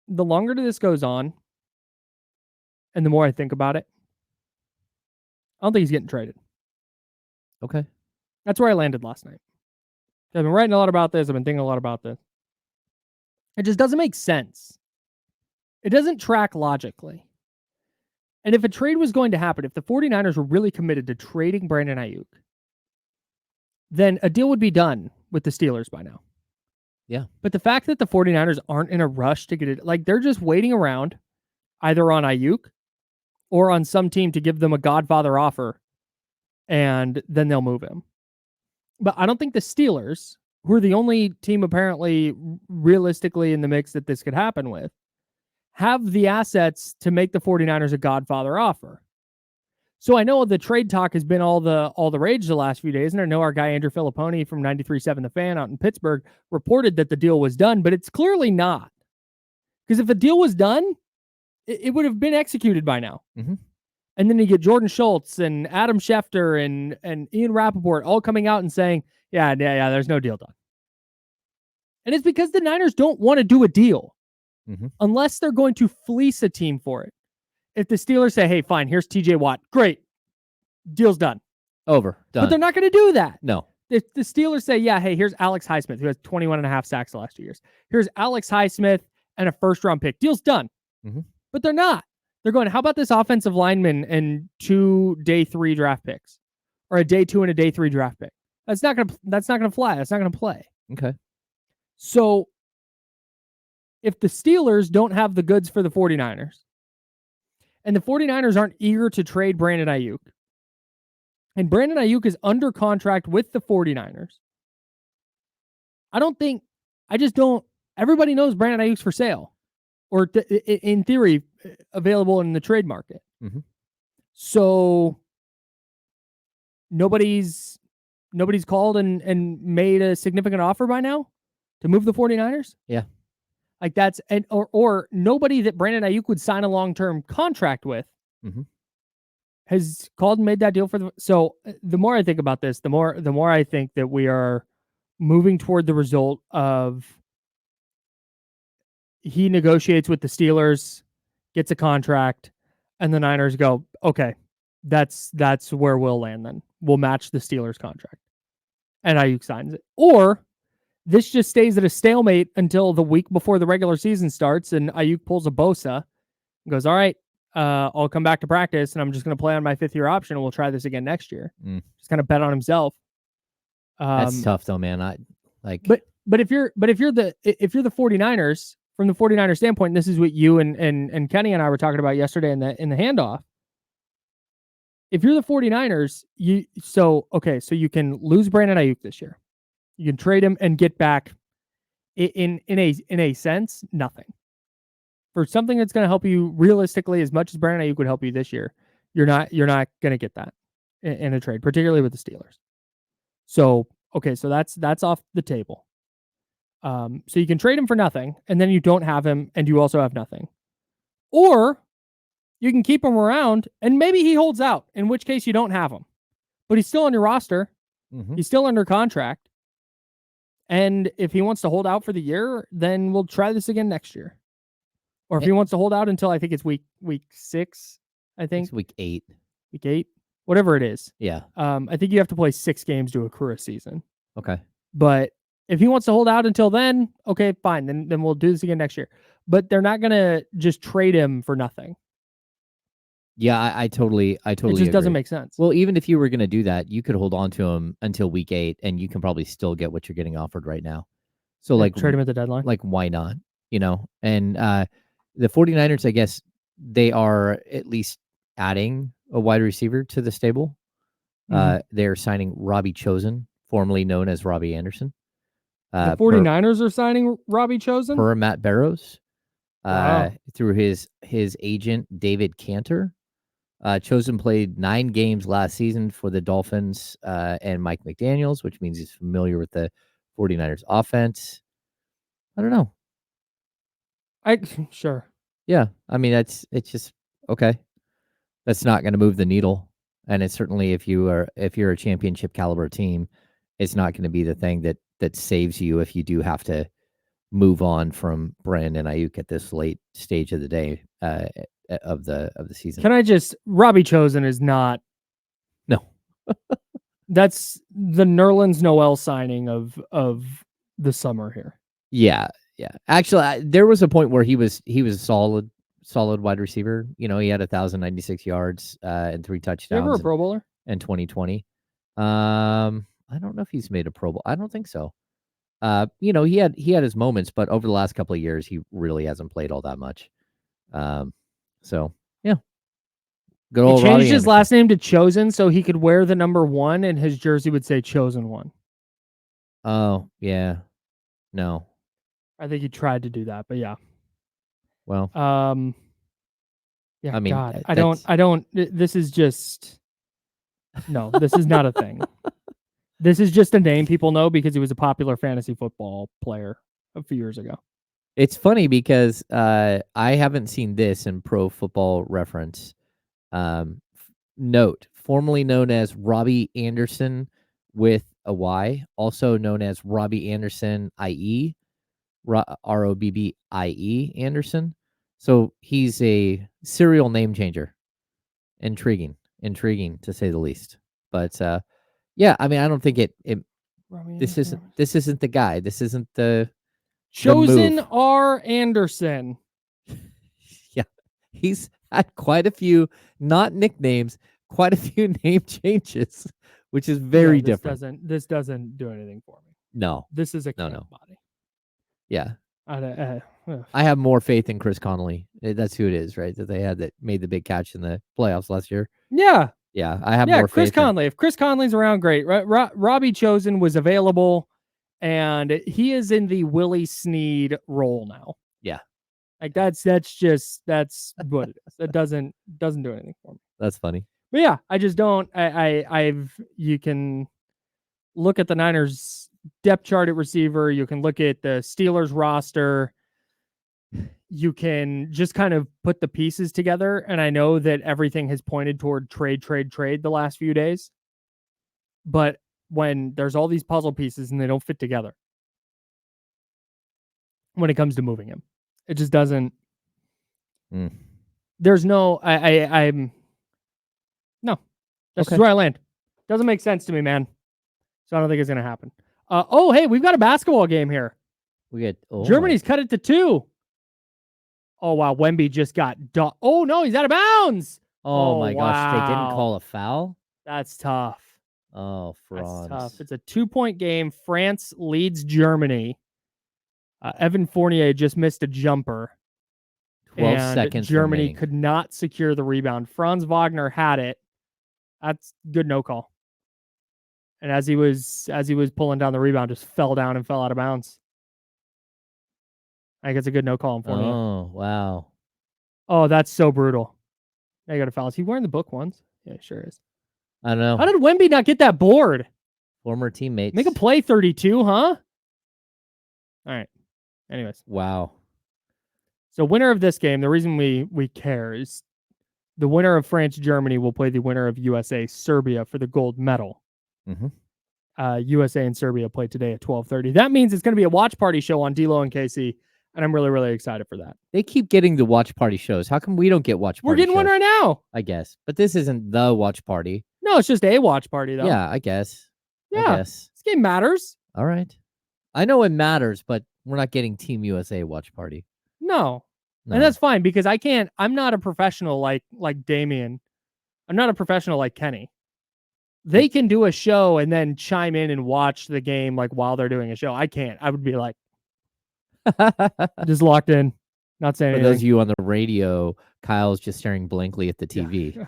the longer this goes on, and the more I think about it, I don't think he's getting traded. Okay. That's where I landed last night. I've been writing a lot about this. I've been thinking a lot about this. It just doesn't make sense. It doesn't track logically. And if a trade was going to happen, if the 49ers were really committed to trading Brandon Aiyuk, then a deal would be done with the Steelers by now. Yeah. But the fact that the 49ers aren't in a rush to get it, like they're just waiting around either on Aiyuk or on some team to give them a Godfather offer, and then they'll move him. But I don't think the Steelers, who are the only team apparently realistically in the mix that this could happen with, have the assets to make the 49ers a Godfather offer. So I know the trade talk has been all the rage the last few days, and I know our guy Andrew Filipponi from 93.7 The Fan out in Pittsburgh reported that the deal was done, but it's clearly not. Because if a deal was done, it would have been executed by now. Mm-hmm. And then you get Jordan Schultz and Adam Schefter and Ian Rappaport all coming out and saying, yeah, there's no deal done. And it's because the Niners don't want to do a deal unless they're going to fleece a team for it. If the Steelers say, hey, fine, here's TJ Watt. Great. Deal's done. Over. Done. But they're not going to do that. No. If the Steelers say, yeah, hey, here's Alex Highsmith, who has 21.5 sacks the last 2 years. Here's Alex Highsmith and a first-round pick. Deal's done. But they're not. They're going, how about this offensive lineman and 2 day 3 draft picks? Or a day 2 and a day 3 draft pick. That's not gonna fly. That's not gonna play. Okay. So if the Steelers don't have the goods for the 49ers, and the 49ers aren't eager to trade Brandon Aiyuk, and Brandon Aiyuk is under contract with the 49ers, everybody knows Brandon Aiyuk's for sale, or in theory, available in the trade market. So nobody's called and made a significant offer by now to move the 49ers? Yeah. Like that's, or nobody that Brandon Aiyuk would sign a long-term contract with has called and made that deal for them. So the more I think about this, the more I think that we are moving toward the result of he negotiates with the Steelers, gets a contract, and the Niners go, okay, that's where we'll land then. We'll match the Steelers contract. And Aiyuk signs it. Or this just stays at a stalemate until the week before the regular season starts and Aiyuk pulls a Bosa and goes, all right, I'll come back to practice and I'm just going to play on my 5th-year option and we'll try this again next year. Just kind of bet on himself. That's tough though, man. But if you're the 49ers, from the 49ers standpoint, this is what you and Kenny and I were talking about yesterday in the handoff. If you're the 49ers, so you can lose Brandon Aiyuk this year. You can trade him and get back in a sense, nothing. For something that's going to help you realistically as much as Brandon Aiyuk would help you this year, you're not going to get that in a trade, particularly with the Steelers. So that's off the table. So you can trade him for nothing, and then you don't have him, and you also have nothing. Or you can keep him around, and maybe he holds out, in which case you don't have him. But he's still on your roster. He's still under contract. And if he wants to hold out for the year, then we'll try this again next year. Or if he wants to hold out until I think it's week 6, I think. It's week 8. Week 8? Whatever it is. Yeah. I think you have to play 6 games to accrue a season. Okay. But if he wants to hold out until then, okay, fine. Then we'll do this again next year. But they're not going to just trade him for nothing. Yeah, I totally It just agree. Doesn't make sense. Well, even if you were going to do that, you could hold on to him until week 8, and you can probably still get what you're getting offered right now. So, trade him at the deadline? Like, why not? And the 49ers, I guess, they are at least adding a wide receiver to the stable. They're signing Robbie Chosen, formerly known as Robbie Anderson. The 49ers are signing Robbie Chosen? Per Matt Barrows. Wow. Through his agent, David Cantor. Chosen played 9 games last season for the Dolphins and Mike McDaniels, which means he's familiar with the 49ers offense. I don't know. Sure. Yeah. I mean, it's just okay. That's not going to move the needle. And it's certainly if you're a championship caliber team, it's not going to be the thing that saves you if you do have to move on from Brandon Aiyuk at this late stage of the day of the season. Can I just Robbie Chosen is not. No. That's the Nerlens Noel signing of the summer here. Yeah. Actually, there was a point where he was a solid wide receiver. He had 1,096 yards and 3 touchdowns. Ever a Pro Bowler in 2020? I don't know if he's made a Pro Bowl. I don't think so. He had his moments, but over the last couple of years, he really hasn't played all that much. So yeah, good old He changed Robbie his Anderson. last name to Chosen so he could wear the number 1 and his jersey would say Chosen 1. Oh yeah, no. I think he tried to do that, but yeah. Well, yeah. I mean, God, I don't. This is just no. This is not a thing. This is just a name people know because he was a popular fantasy football player a few years ago. It's funny because I haven't seen this in Pro Football Reference. Note, formerly known as Robbie Anderson with a Y, also known as Robbie Anderson, IE, ROBBIE Anderson. So he's a serial name changer. Intriguing to say the least. But yeah, I mean, I don't think this isn't the guy. This isn't the Chosen move. R. Anderson. Yeah, he's had quite a few, not nicknames, quite a few name changes, which is very different. This doesn't do anything for me. No, this is a camp body. Yeah, I have more faith in Chris Connolly. That's who it is, right? That made the big catch in the playoffs last year. Yeah, I have more faith. Chris Conley. If Chris Conley's around, great. Robbie Chosen was available, and he is in the Willie Snead role now. Yeah, like that's what it is. That doesn't do anything for me. That's funny. But yeah, I just don't. You can look at the Niners depth chart at receiver. You can look at the Steelers roster. You can just kind of put the pieces together. And I know that everything has pointed toward trade the last few days. But when there's all these puzzle pieces and they don't fit together, when it comes to moving him, it just doesn't. There's no, I'm. No, that's where I land. Doesn't make sense to me, man. So I don't think it's going to happen. Hey, we've got a basketball game here. Germany's cut it to 2. Oh, wow. Wemby just got oh, no, he's out of bounds. Oh my gosh. They didn't call a foul? That's tough. Oh, France. That's tough. It's a 2-point game. France leads Germany. Evan Fournier just missed a jumper. 12 seconds Germany remaining. Could not secure the rebound. Franz Wagner had it. That's good no call. And as he was pulling down the rebound, just fell down and fell out of bounds. I think it's a good no call on Fournier. Oh, wow. Oh, that's so brutal. Now you got a foul. Is he wearing the book ones? Yeah, sure is. I don't know. How did Wemby not get that board? Former teammates. Make a play 32, huh? All right. Anyways. Wow. So winner of this game, the reason we care is the winner of France-Germany will play the winner of USA-Serbia for the gold medal. Mm-hmm. USA and Serbia play today at 12:30. That means it's going to be a watch party show on D-Lo and Casey, and I'm really, really excited for that. They keep getting the watch party shows. How come we don't get watch party shows? We're getting one right now. I guess. But this isn't the watch party. No, it's just a watch party, though. Yeah, I guess. Yeah. This game matters. All right. I know it matters, but we're not getting Team USA watch party. No. And that's fine because I'm not a professional like Damien. I'm not a professional like Kenny. They can do a show and then chime in and watch the game like while they're doing a show. I can't. I would be like just locked in, not saying anything. For those of you on the radio, Kyle's just staring blankly at the TV. Yeah.